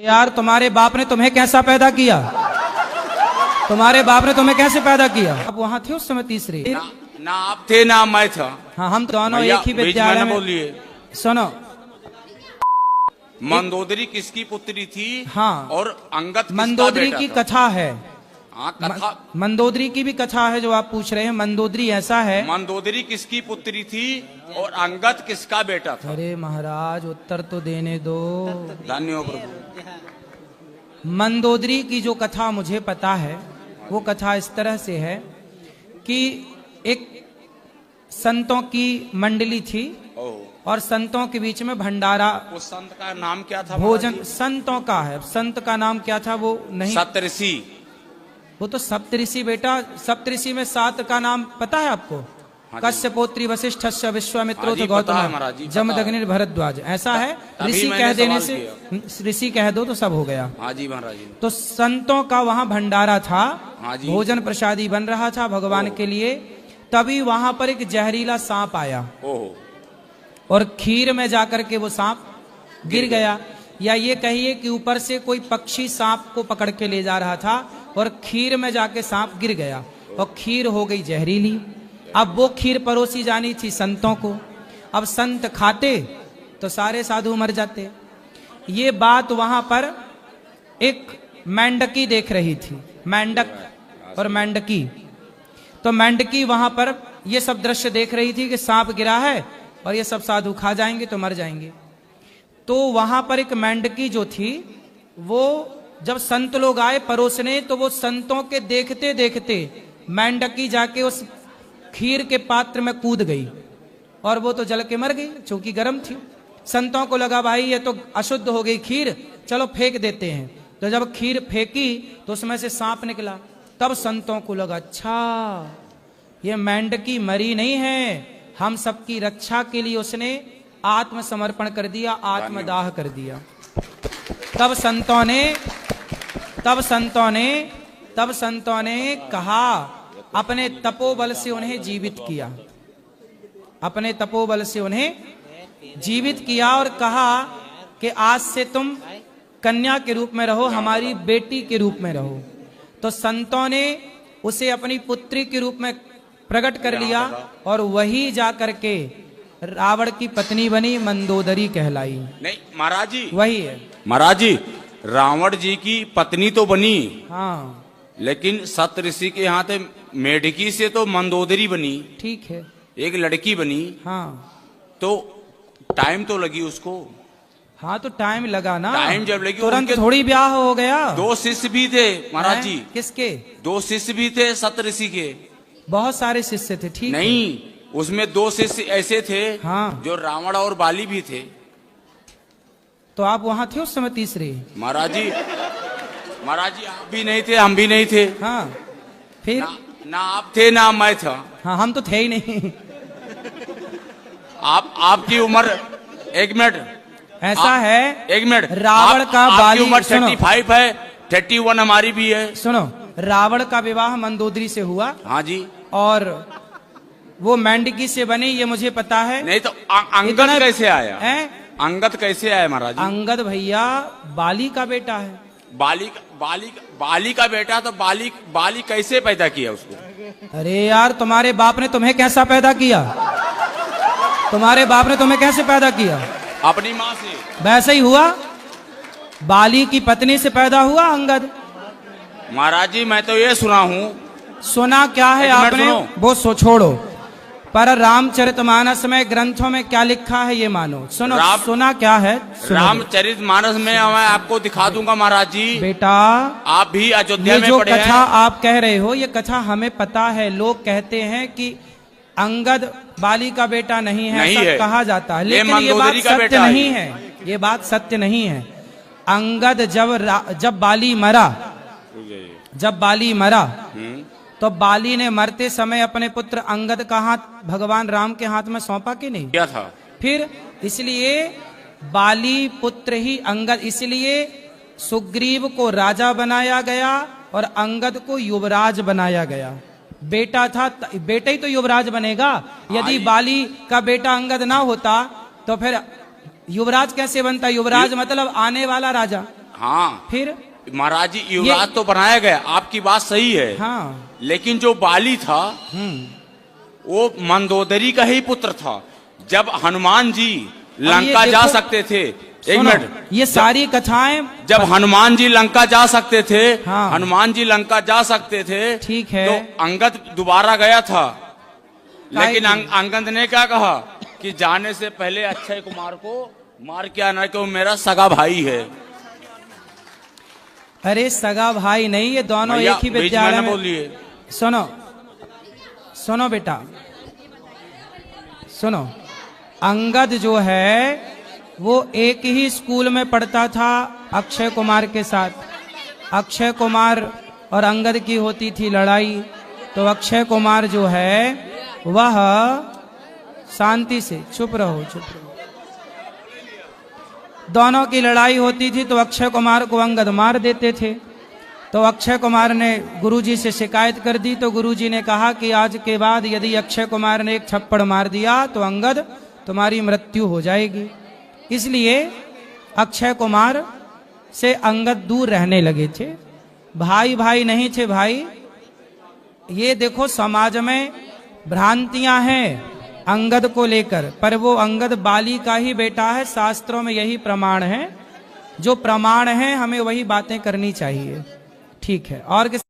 यार तुम्हारे बाप ने तुम्हें कैसा पैदा किया? तुम्हारे बाप ने तुम्हें कैसे पैदा किया? आप वहाँ थे उस समय तीसरे? ना आप थे ना मैं था। हाँ हम दोनों एक ही विद्यालय में। बोलिए। सुनो, मंदोदरी किसकी पुत्री थी? हाँ, और अंगद मंदोदरी की कथा है। हाँ कथा, मंदोदरी की भी कथा है जो आप पूछ रहे हैं। मंदोदरी ऐसा है, मंदोदरी किसकी पुत्री थी और अंगद किसका बेटा था? अरे महाराज उत्तर तो देने दो। धन्यवाद प्रभु। मंदोदरी की जो कथा मुझे पता है वो कथा इस तरह से है कि एक संतों की मंडली थी और संतों के बीच में भंडारा। उस संत का नाम क्या था? भोजन संतों का है। संत का नाम क्या था वो नहीं, सप्तऋषि। वो तो सप्तऋषि बेटा। सप्तऋषि में 7 का नाम पता है आपको? कश्यपोत्री वशिष्ठस्य विश्वामित्रो गौतम जमदग्नि भरद्वाज। ऐसा है, ऋषि कह देने से, ऋषि कह दो तो सब हो गया। हाँ जी महाराज। तो संतों का वहां भंडारा था, हाँ जी। भोजन प्रसादी बन रहा था भगवान के लिए। तभी वहां पर एक जहरीला सांप आया और खीर में जाकर के वो सांप गिर गया। या ये कहिए कि ऊपर से कोई पक्षी सांप को पकड़ के ले जा रहा था और खीर में जाके सांप गिर गया और खीर हो गई जहरीली। अब वो खीर परोसी जानी थी संतों को। अब संत खाते तो सारे साधु मर जाते। ये बात वहां पर एक मेंढकी देख रही थी, मेंढक और मेंढकी। तो मेंढकी वहां पर ये सब दृश्य देख रही थी कि सांप गिरा है और ये सब साधु खा जाएंगे तो मर जाएंगे। तो वहां पर एक मेंढकी जो थी, वो जब संत लोग आए परोसने तो वो संतों के देखते देखते मेंढकी जाके उस खीर के पात्र में कूद गई और वो तो जल के मर गई क्योंकि गर्म थी। संतों को लगा भाई ये तो अशुद्ध हो गई खीर, चलो फेंक देते हैं। तो जब खीर फेंकी तो उसमें से सांप निकला। तब संतों को लगा अच्छा ये मेंढकी मरी नहीं है, हम सबकी रक्षा के लिए उसने आत्मसमर्पण कर दिया, आत्मदाह कर दिया। तब संतों ने कहा, अपने तपोबल से उन्हें जीवित किया, अपने तपोबल से उन्हें जीवित किया और कहा कि आज से तुम कन्या के रूप में रहो, हमारी बेटी के रूप में रहो। तो संतों ने उसे अपनी पुत्री के रूप में प्रकट कर लिया और वही जा करके रावण की पत्नी बनी, मंदोदरी कहलाई। नहीं महाराज जी, वही है महाराज जी। रावण जी की पत्नी तो बनी, हाँ, लेकिन सप्तऋषि के यहाँ थे मेढकी से तो मंदोदरी बनी। ठीक है, एक लड़की बनी। हाँ, तो टाइम तो लगी उसको। हाँ तो टाइम लगा ना, टाइम जब लगी तुरंत थोड़ी ब्याह हो गया। 2 शिष्य भी थे महाराज जी। किसके? 2 शिष्य भी थे सप्तऋषि के। बहुत सारे शिष्य थे। ठीक नहीं, उसमें 2 शिष्य ऐसे थे, हाँ, जो रावण और बाली भी थे। तो आप वहां थे उस समय तीसरे? महाराज जी, महाराज जी आप भी नहीं थे, हम भी नहीं थे। हाँ, फिर ना आप थे ना मैं था। हाँ हम तो थे ही नहीं। आपकी उम्र, एक मिनट, ऐसा है, एक मिनट, रावण का बाली उम्र 35 है, 31 हमारी भी है। सुनो, रावण का विवाह मंदोदरी से हुआ। हाँ जी। और वो मेंढकी से बनी, ये मुझे पता है। नहीं तो अंगद कैसे आया? है? अंगद कैसे आया महाराज? अंगद भैया बाली का बेटा है। बाली का बेटा, तो बाली कैसे पैदा किया उसको? अरे यार तुम्हारे बाप ने तुम्हें कैसा पैदा किया? तुम्हारे बाप ने तुम्हें कैसे पैदा किया? अपनी माँ से। वैसे ही हुआ, बाली की पत्नी से पैदा हुआ अंगद। महाराज जी मैं तो ये सुना हूँ। सुना क्या है आपने? वो छोड़ो, पर रामचरितमानस में ग्रंथों में क्या लिखा है ये मानो। सुनो, सुना क्या है? रामचरितमानस में मैं आपको दिखा दूंगा महाराज जी। बेटा आप भी अयोध्या में जो पढ़े कथा आप कह रहे हो, ये कथा हमें पता है। लोग कहते हैं कि अंगद बाली का बेटा नहीं है, नहीं ऐसा है, कहा जाता है, लेकिन ये बात सत्य नहीं है। ये बात सत्य नहीं है। अंगद जब बाली मरा तो बाली ने मरते समय अपने पुत्र अंगद का हाथ भगवान राम के हाथ में सौंपा कि नहीं किया था? फिर इसलिए बाली पुत्र ही अंगद, इसलिए सुग्रीव को राजा बनाया गया और अंगद को युवराज बनाया गया। बेटा था, बेटा ही तो युवराज बनेगा। यदि बाली का बेटा अंगद ना होता तो फिर युवराज कैसे बनता? युवराज मतलब आने वाला राजा। हाँ फिर महाराज जी युवराज तो बनाया गया, आपकी बात सही है। हाँ। लेकिन जो बाली था वो मंदोदरी का ही पुत्र था। जब हनुमान जी लंका जा सकते थे, एक मिनट, ये सारी कथाएं जब हनुमान जी लंका जा सकते थे, हाँ। हनुमान जी लंका जा सकते थे, ठीक है, तो अंगद दोबारा गया था। लेकिन अंगद ने क्या कहा कि जाने से पहले अक्षय कुमार को मार के आना, कि वो मेरा सगा भाई है। अरे सगा भाई नहीं, ये दोनों एक ही विद्यालय में। बोलिए, सुनो सुनो बेटा, सुनो। अंगद जो है वो एक ही स्कूल में पढ़ता था अक्षय कुमार के साथ। अक्षय कुमार और अंगद की होती थी लड़ाई, तो अक्षय कुमार जो है वह शांति से, चुप रहो चुप रहो, दोनों की लड़ाई होती थी तो अक्षय कुमार को अंगद मार देते थे। तो अक्षय कुमार ने गुरुजी से शिकायत कर दी, तो गुरुजी ने कहा कि आज के बाद यदि अक्षय कुमार ने एक थप्पड़ मार दिया तो अंगद तुम्हारी मृत्यु हो जाएगी। इसलिए अक्षय कुमार से अंगद दूर रहने लगे थे। भाई भाई नहीं थे भाई। ये देखो समाज में भ्रांतियां हैं अंगद को लेकर, पर वो अंगद बाली का ही बेटा है। शास्त्रों में यही प्रमाण है, जो प्रमाण है हमें वही बातें करनी चाहिए। ठीक है, और किस